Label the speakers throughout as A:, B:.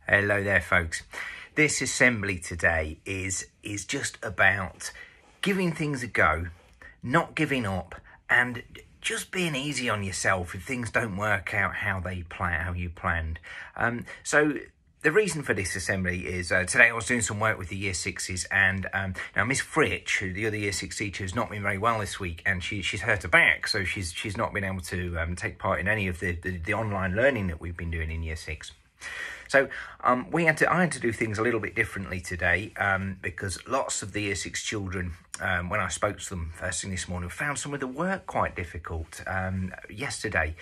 A: Hello there, folks. This assembly today is just about giving things a go, not giving up, and just being easy on yourself if things don't work out how you planned. So the reason for this assembly is today I was doing some work with the Year 6s, and now Miss Fritch, the other Year 6 teacher, has not been very well this week, and she's hurt her back, so she's not been able to take part in any of the online learning that we've been doing in Year 6. So I had to do things a little bit differently today because lots of the Year 6 children, when I spoke to them first thing this morning, found some of the work quite difficult yesterday.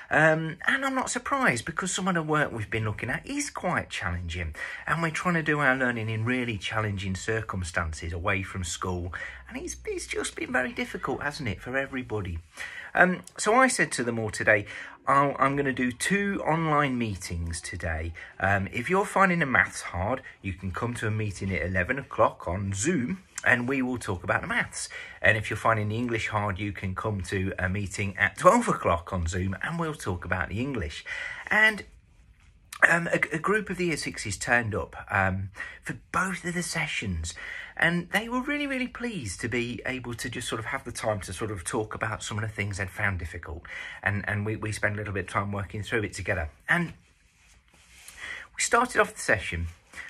A: And I'm not surprised because some of the work we've been looking at is quite challenging. And we're trying to do our learning in really challenging circumstances away from school. And it's just been very difficult, hasn't it, for everybody? So I said to them all today, I'm going to do 2 online meetings today. If you're finding the maths hard, you can come to a meeting at 11 o'clock on Zoom and we will talk about the maths. And if you're finding the English hard, you can come to a meeting at 12 o'clock on Zoom and we'll talk about the English. And a group of the Year 6s turned up for both of the sessions, and they were really, really pleased to be able to just sort of have the time to sort of talk about some of the things they'd found difficult, and we spent a little bit of time working through it together. And we started off the session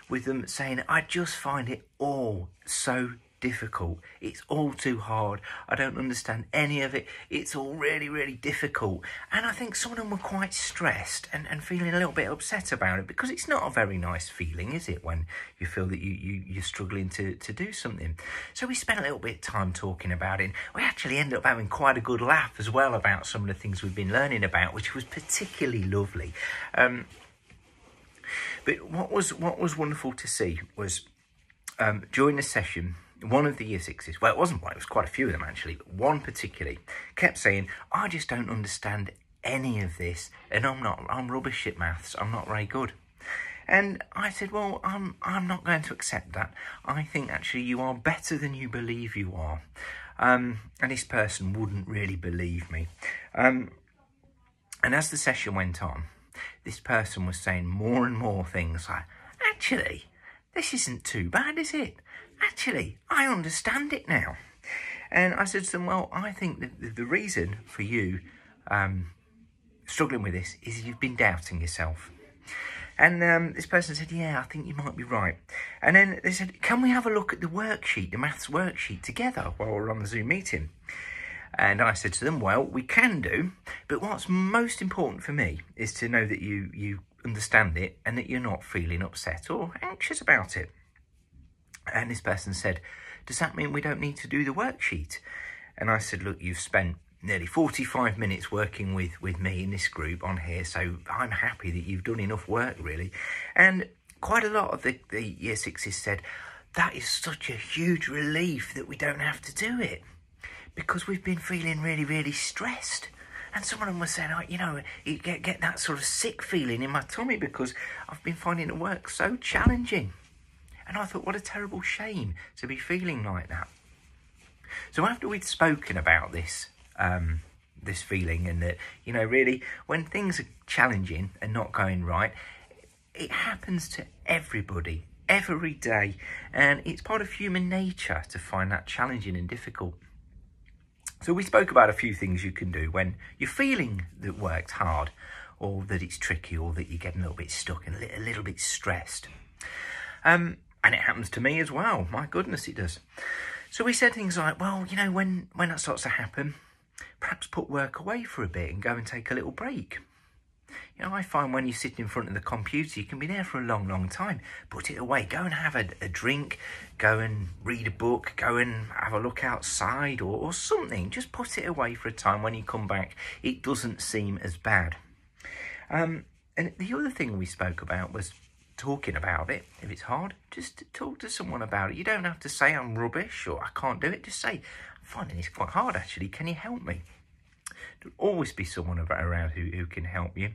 A: with them saying, I just find it all so difficult. It's all too hard. I don't understand any of it. It's all really, really difficult. And I think some of them were quite stressed and feeling a little bit upset about it, because it's not a very nice feeling, is it, when you feel that you're struggling to do something. So we spent a little bit of time talking about it. We actually ended up having quite a good laugh as well about some of the things we've been learning about, which was particularly lovely. But what was wonderful to see was during the session, one of the Year 6s, well, it wasn't one, it was quite a few of them actually, but one particularly kept saying, I just don't understand any of this, and I'm rubbish at maths, I'm not very good. And I said, well, I'm not going to accept that. I think actually you are better than you believe you are. And this person wouldn't really believe me. And as the session went on, this person was saying more and more things like, actually, this isn't too bad, is it? Actually, I understand it now. And I said to them, well, I think that the reason for you struggling with this is you've been doubting yourself. And this person said, yeah, I think you might be right. And then they said, can we have a look at the worksheet, the maths worksheet together while we're on the Zoom meeting? And I said to them, well, we can do, but what's most important for me is to know that you understand it and that you're not feeling upset or anxious about it. And this person said, does that mean we don't need to do the worksheet? And I said, look, you've spent nearly 45 minutes working with me in this group on here, so I'm happy that you've done enough work, really. And quite a lot of the Year 6s said, that is such a huge relief that we don't have to do it, because we've been feeling really, really stressed. And some of them were saying, you know, you get that sort of sick feeling in my tummy because I've been finding the work so challenging. And I thought, what a terrible shame to be feeling like that. So after we'd spoken about this feeling, and that, you know, really, when things are challenging and not going right, it happens to everybody, every day. And it's part of human nature to find that challenging and difficult. So we spoke about a few things you can do when you're feeling that work's hard, or that it's tricky, or that you're getting a little bit stuck and a little bit stressed. And it happens to me as well. My goodness, it does. So we said things like, well, you know, when that starts to happen, perhaps put work away for a bit and go and take a little break. You know, I find when you sit in front of the computer, you can be there for a long, long time. Put it away. Go and have a drink. Go and read a book. Go and have a look outside or something. Just put it away for a time. When you come back, it doesn't seem as bad. And the other thing we spoke about was talking about it. If it's hard, just talk to someone about it. You don't have to say I'm rubbish or I can't do it. Just say, I'm finding this quite hard actually. Can you help me? There'll always be someone around who can help you.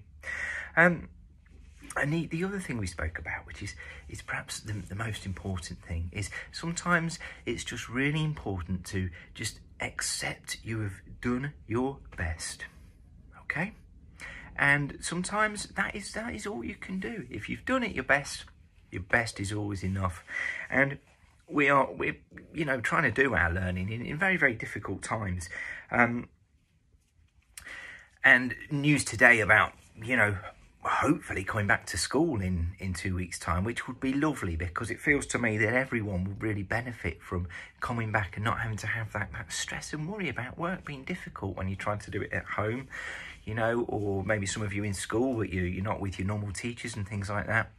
A: And the other thing we spoke about, which is perhaps the most important thing, is sometimes it's just really important to just accept you have done your best. Okay? And sometimes that is all you can do. If you've done it your best is always enough. And we're trying to do our learning in very, very difficult times. And news today about, hopefully coming back to school in 2 weeks' time, which would be lovely, because it feels to me that everyone would really benefit from coming back and not having to have that stress and worry about work being difficult when you're trying to do it at home, or maybe some of you in school, but you're not with your normal teachers and things like that.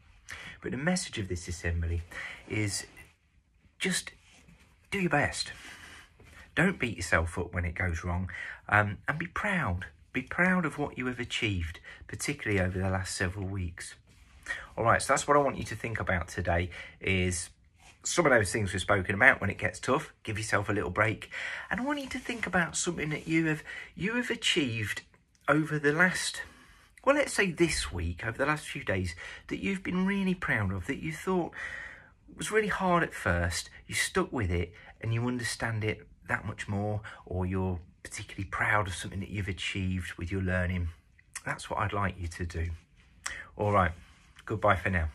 A: But the message of this assembly is just do your best. Don't beat yourself up when it goes wrong, and be proud. Be proud of what you have achieved, particularly over the last several weeks. All right, so that's what I want you to think about today, is some of those things we've spoken about. When it gets tough, give yourself a little break. And I want you to think about something that you have achieved over the last, well, let's say this week, over the last few days, that you've been really proud of, that you thought was really hard at first, you stuck with it, and you understand it that much more, or you're particularly proud of something that you've achieved with your learning. That's what I'd like you to do. All right, goodbye for now.